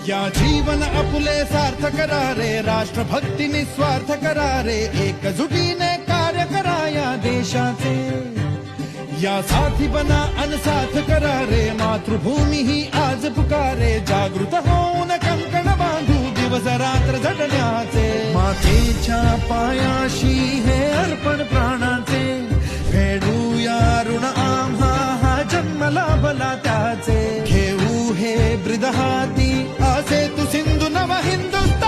या जीवन आपुले सार्थ करा रे, राष्ट्रभक्ती निस्वार्थ करा रे, एकजुटीने कार्य करा या देशाचे. या साथी बना अनसाथ करा रे, मातृभूमी ही आज पुकारे. जागृत होऊन कंकण बांधू दिवस रात्र झटण्याचे. मातेच्या पायाशी हे अर्पण प्राणाचे, फेडूया ऋण आम्हा हा जन्म लाभला त्याचे. घेऊ हे ब्रिद हाती, असे तू सिंधू नव हिंदुस्तान.